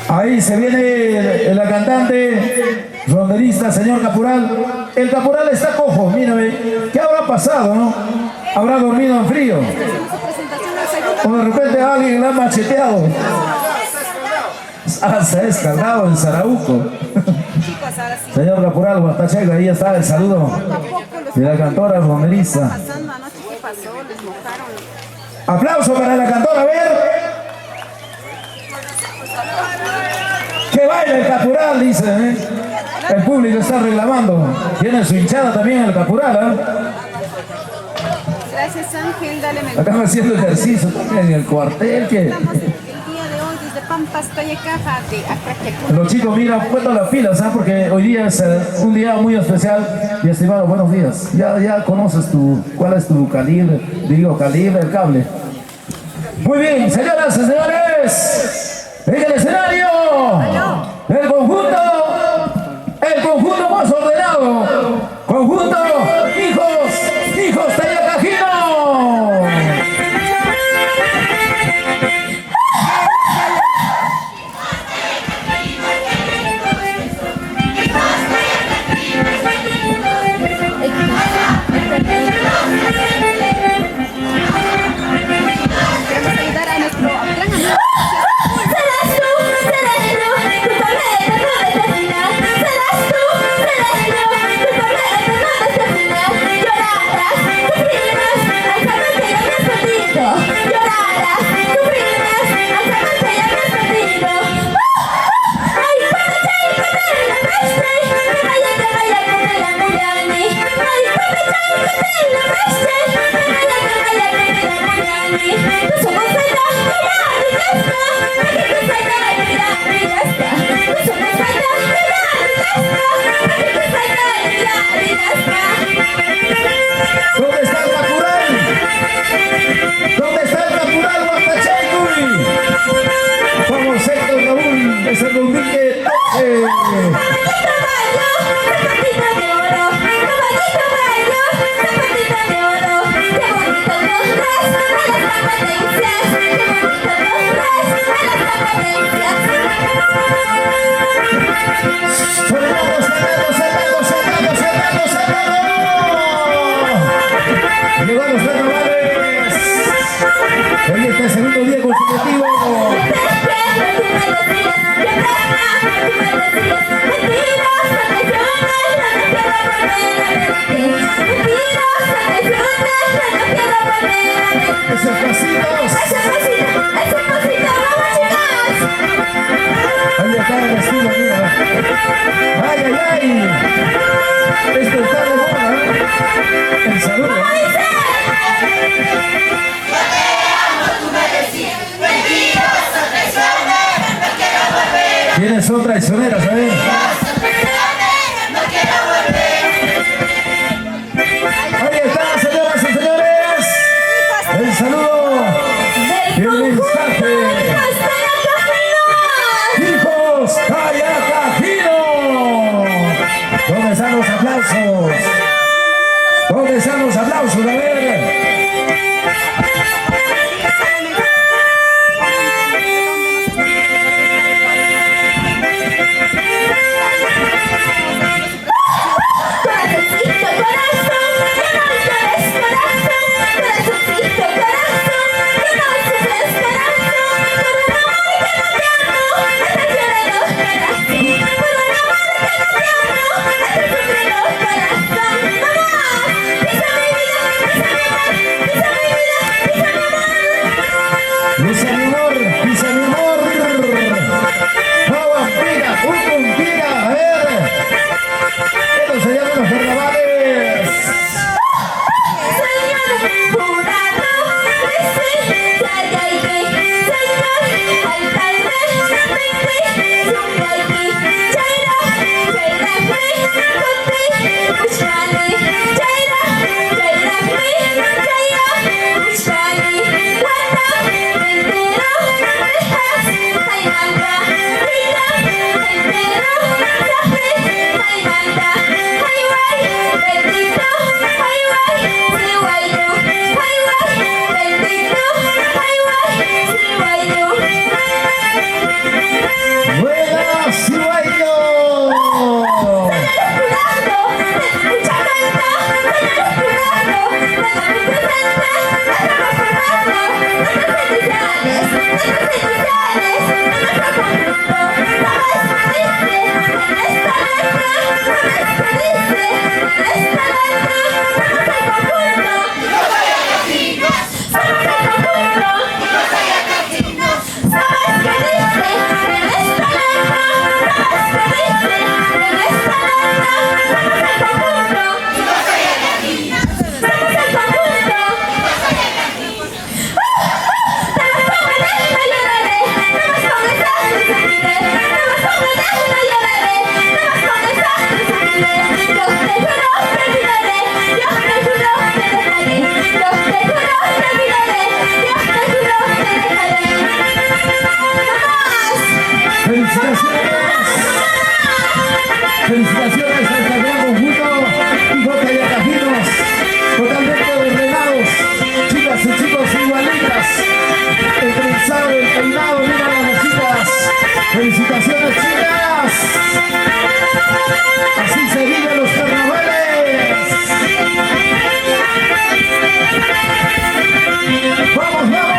Ahí se viene la cantante ronderista, señor Caporal. El Caporal está cojo, mírame. ¿Qué habrá pasado, no? ¿Habrá dormido en frío? O de repente alguien la ha macheteado. Ah, se ha descargado en Sarauco. Señor Caporal, Guatachega, ahí está el saludo de la cantora ronderista. Aplauso para la cantora, a ver. Que baile el Caporal, dice, ¿eh? El público está reclamando. Tiene su hinchada también el Caporal, ¿eh? Gracias, Ángel, dale me Acá haciendo ejercicio también en el cuartel. Que... Estamos el día de hoy desde Pampas, Toyecaja, de Acraqueco. Los chicos, mira, han puesto las pilas, ¿eh? Porque hoy día es un día muy especial. Y estimado, buenos días. Ya conoces cuál es tu calibre, calibre, el cable. Muy bien, señoras y señores, en el escenario, el conjunto más ordenado, conjunto hijos Tayacajino. Queremos ayudar a nuestro gran amigo. ¿Dónde está el Caporal? ¿Dónde está el Caporal, Guatachaycuy? Vamos, Héctor Raúl, de San Domínguez. Llegó a los carnavales. Hoy está el segundo día consecutivo. Esos pasitos. Ahí está el estilo, mira. Ay, ay, ay. Esto está de moda, ¿eh? El saludo. ¿Quiénes son traicioneras, eh? Ahí está, señoras y señores. El saludo y el mensaje. ¡Hijos Tayacajino! ¿Dónde están los aplausos? ¿Dónde están los aplausos? A ver. Felicitaciones. Felicitaciones al gran conjunto Hijo Cayacajinos, totalmente ordenados, chicas y chicos igualitas, el trenzado, el peinado, mira las chicas. Felicitaciones, chicas. Así se viven los carnavales. ¡Vamos, vamos!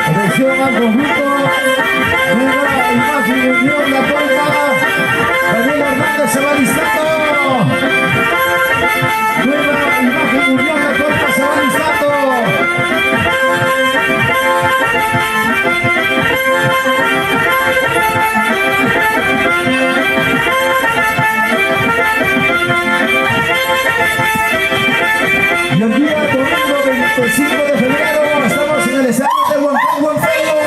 Atención al conjunto, nueva imagen de Unión La Polpa, Daniel Hernández se va listando. Nueva imagen de Unión La Polpa se va listando. Y el día domingo 25 de febrero estamos en el escenario de Huancayo.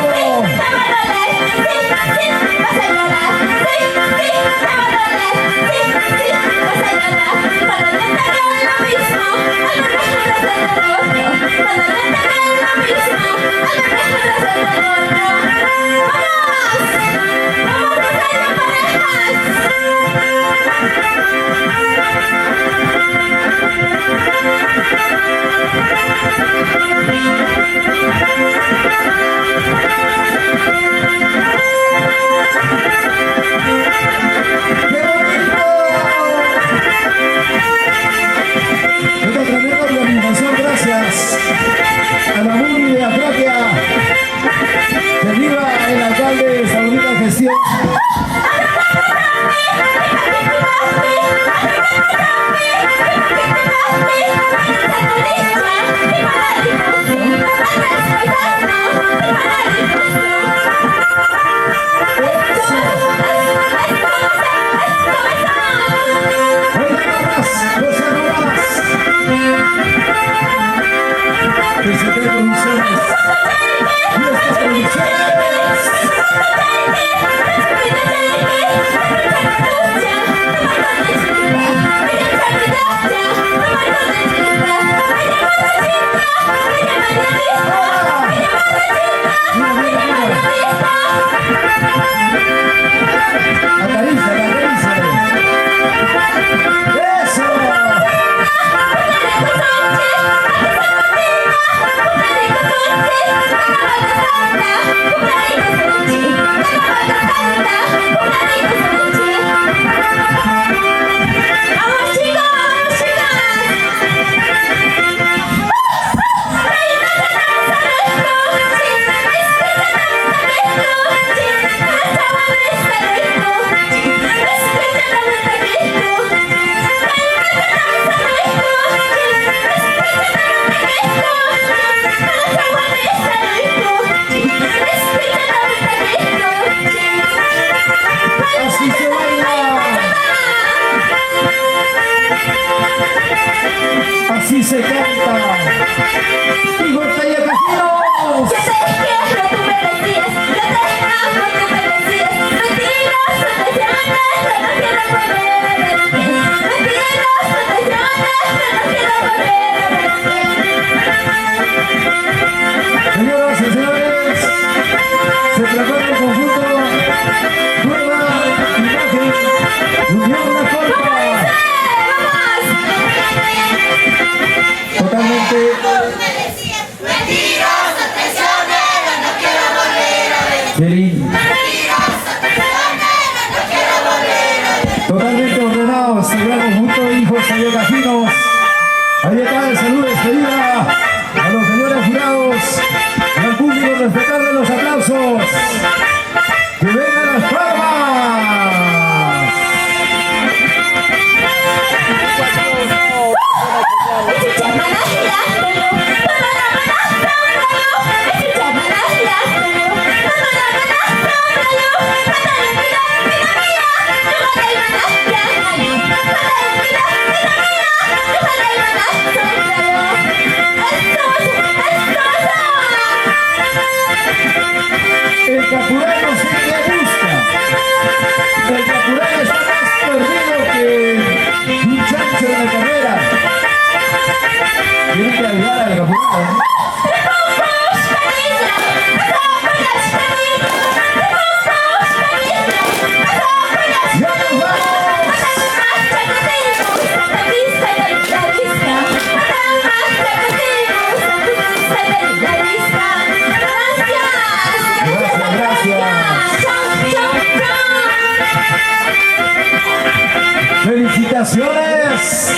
Felicitaciones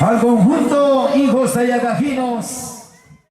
al conjunto Hijos Tayagajinos.